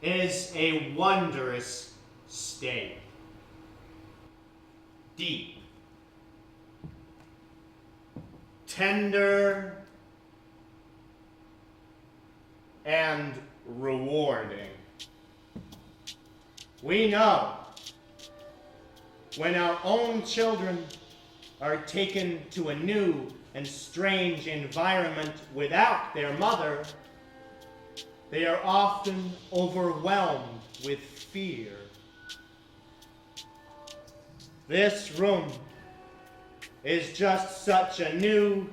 is a wondrous state. Deep, tender, and rewarding. We know when our own children are taken to a new and strange environment without their mother, they are often overwhelmed with fear. This room is just such a new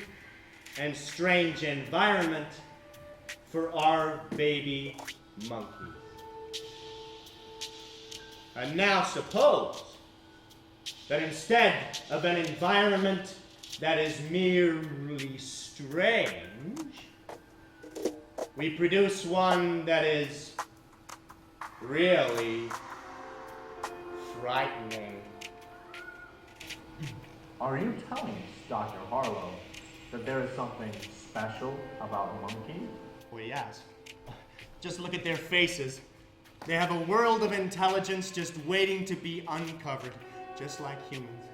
and strange environment for our baby monkeys. And now suppose that instead of an environment that is merely strange, we produce one that is really frightening. Are you telling us, Dr. Harlow, that there is something special about monkeys? Well, yes. Just look at their faces. They have a world of intelligence just waiting to be uncovered, just like humans.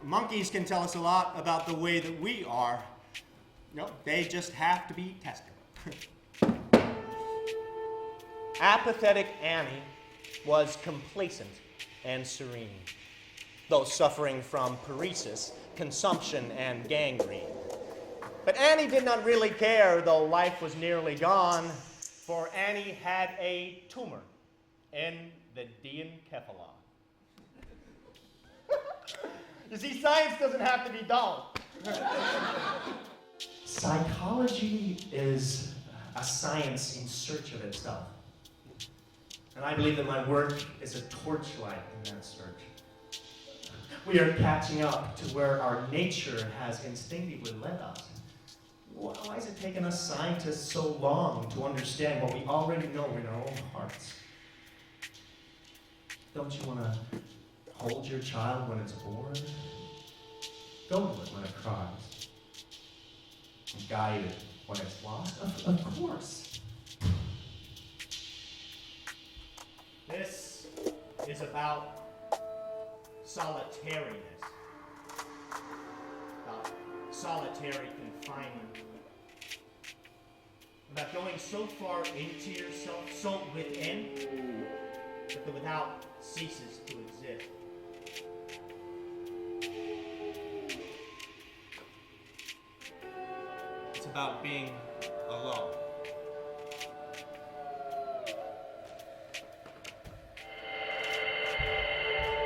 Monkeys can tell us a lot about the way that we are. No, they just have to be tested. Apathetic Annie was complacent and serene, though suffering from paresis, consumption, and gangrene. But Annie did not really care, though life was nearly gone, for Annie had a tumor in the diencephalon. You see, science doesn't have to be dull. Psychology is a science in search of itself. And I believe that my work is a torchlight in that search. We are catching up to where our nature has instinctively led us. Why is it taking us scientists so long to understand what we already know in our own hearts? Don't you want to hold your child when it's born? Don't do it when it cries. Guide it when it's lost? Of course. This is about solitariness, about solitary confinement, about going so far into yourself, so within, that the without ceases to exist. It's about being alone.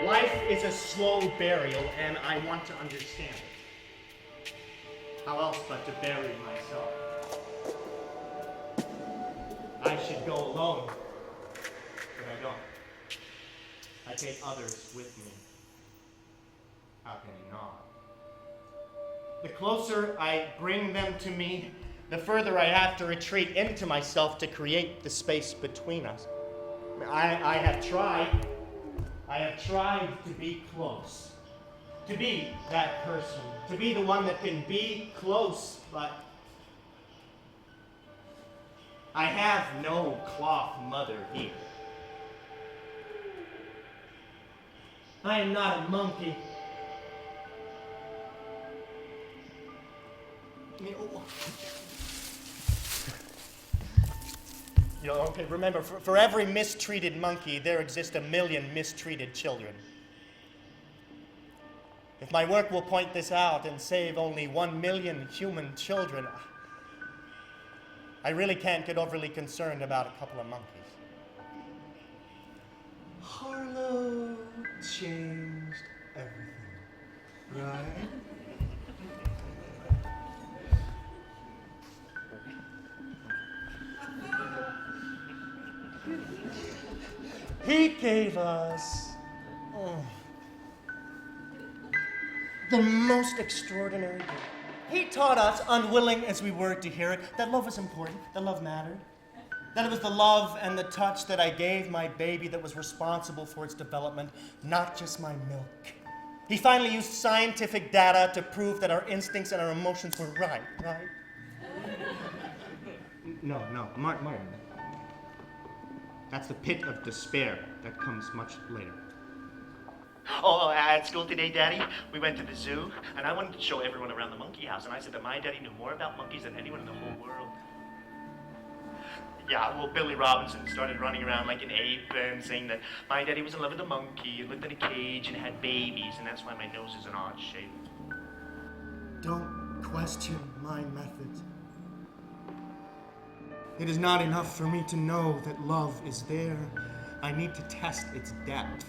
Life is a slow burial, and I want to understand it. How else but to bury myself? I should go alone, but I don't. I take others with me. How can you not? The closer I bring them to me, the further I have to retreat into myself to create the space between us. I have tried to be close, to be that person, to be the one that can be close, but I have no cloth mother here. I am not a monkey. You know, okay, remember, for every mistreated monkey, there exist 1 million mistreated children. If my work will point this out and save only 1 million human children, I really can't get overly concerned about a couple of monkeys. Harlow changed everything, right? He gave us the most extraordinary gift. He taught us, unwilling as we were to hear it, that love was important, that love mattered. That it was the love and the touch that I gave my baby that was responsible for its development, not just my milk. He finally used scientific data to prove that our instincts and our emotions were right? No, Martin. That's the pit of despair that comes much later. Oh, at school today, Daddy, we went to the zoo, and I wanted to show everyone around the monkey house, and I said that my daddy knew more about monkeys than anyone in the whole world. Yeah, well, Billy Robinson started running around like an ape and saying that my daddy was in love with a monkey and lived in a cage and had babies, and that's why my nose is an odd shape. Don't question my methods. It is not enough for me to know that love is there. I need to test its depth.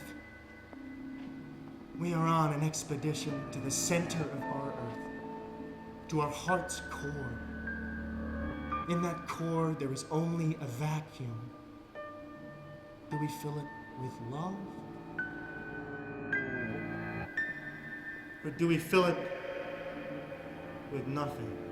We are on an expedition to the center of our earth, to our heart's core. In that core, there is only a vacuum. Do we fill it with love? Or do we fill it with nothing?